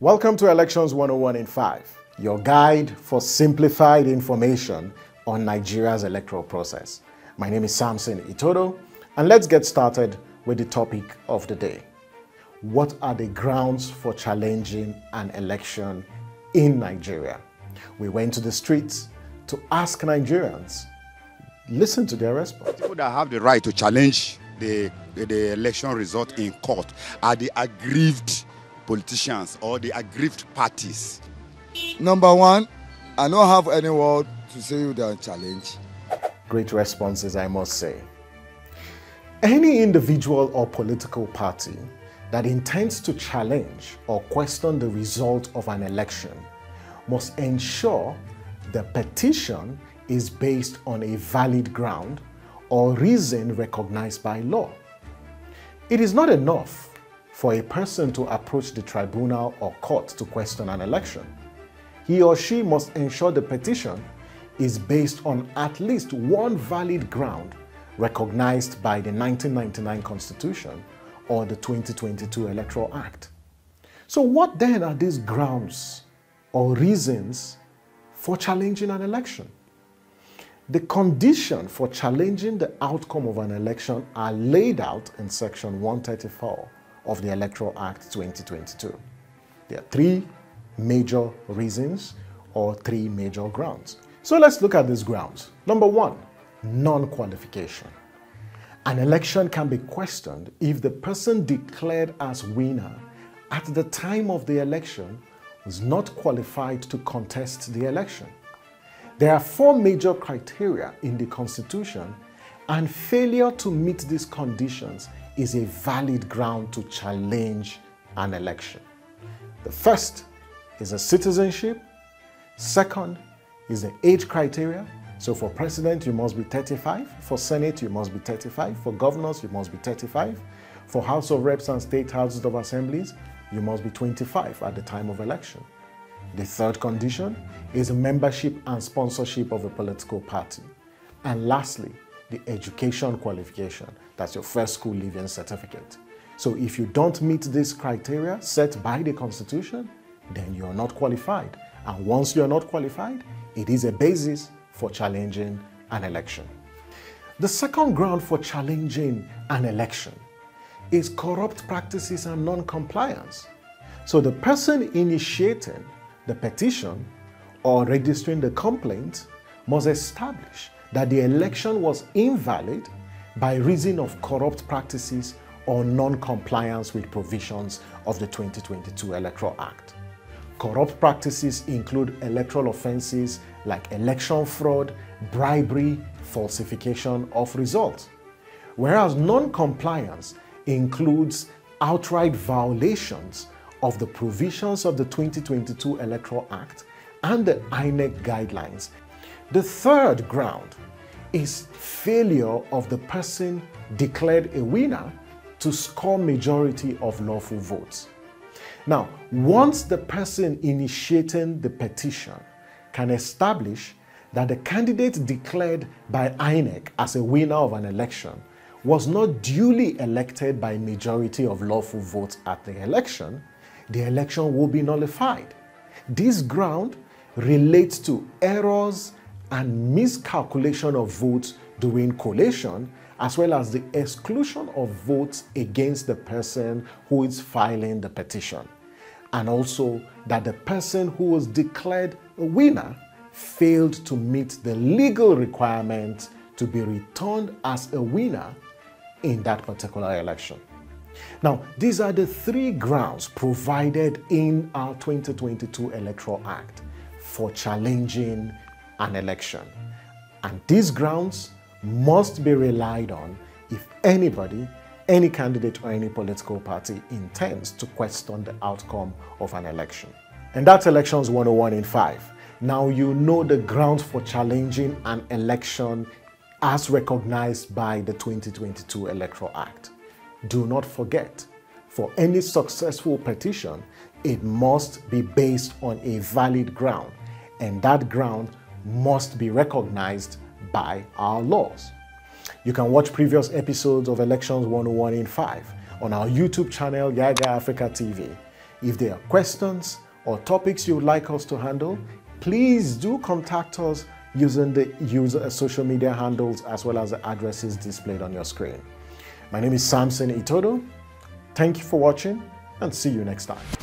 Welcome to Elections 101 in 5, your guide for simplified information on Nigeria's electoral process. My name is Samson Itodo, and let's get started with the topic of the day. What are the grounds for challenging an election in Nigeria? We went to the streets to ask Nigerians. Listen to their response. People that have the right to challenge the election result in court are the aggrieved politicians or the aggrieved parties. Number one, I don't have any word to say you that challenge. Great responses, I must say. Any individual or political party that intends to challenge or question the result of an election must ensure the petition is based on a valid ground or reason recognized by law. It is not enough for a person to approach the tribunal or court to question an election. He or she must ensure the petition is based on at least one valid ground recognized by the 1999 Constitution or the 2022 Electoral Act. So what then are these grounds or reasons for challenging an election? The conditions for challenging the outcome of an election are laid out in Section 134 of the Electoral Act 2022. There are three major reasons or three major grounds. So let's look at these grounds. Number one, non-qualification. An election can be questioned if the person declared as winner at the time of the election was not qualified to contest the election. There are four major criteria in the Constitution, and failure to meet these conditions is a valid ground to challenge an election. The first is a citizenship. Second is the age criteria. So for president, you must be 35. For Senate, you must be 35. For governors, you must be 35. For House of Reps and State Houses of Assemblies, you must be 25 at the time of election. The third condition is membership and sponsorship of a political party. And lastly, the education qualification. That's your first school leaving certificate. So if you don't meet these criteria set by the Constitution, then you're not qualified. And once you're not qualified, it is a basis for challenging an election. The second ground for challenging an election is corrupt practices and non-compliance. So the person initiating the petition or registering the complaint must establish that the election was invalid by reason of corrupt practices or non-compliance with provisions of the 2022 Electoral Act. Corrupt practices include electoral offenses like election fraud, bribery, falsification of results, whereas non-compliance includes outright violations of the provisions of the 2022 Electoral Act and the INEC guidelines. The third ground is failure of the person declared a winner to score majority of lawful votes. Now, once the person initiating the petition can establish that the candidate declared by INEC as a winner of an election was not duly elected by majority of lawful votes at the election will be nullified. This ground relates to errors and miscalculation of votes during collation, as well as the exclusion of votes against the person who is filing the petition, and also that the person who was declared a winner failed to meet the legal requirement to be returned as a winner in that particular election. Now, these are the three grounds provided in our 2022 Electoral Act for challenging an election. And these grounds must be relied on if anybody, any candidate or any political party intends to question the outcome of an election. And that's Elections 101 in 5. Now you know the grounds for challenging an election as recognized by the 2022 Electoral Act. Do not forget, for any successful petition, it must be based on a valid ground, and that ground must be recognized by our laws. You can watch previous episodes of Elections 101 in 5 on our YouTube channel, Yaga Africa TV. If there are questions or topics you would like us to handle, please do contact us using the social media handles as well as the addresses displayed on your screen. My name is Samson Itodo. Thank you for watching and see you next time.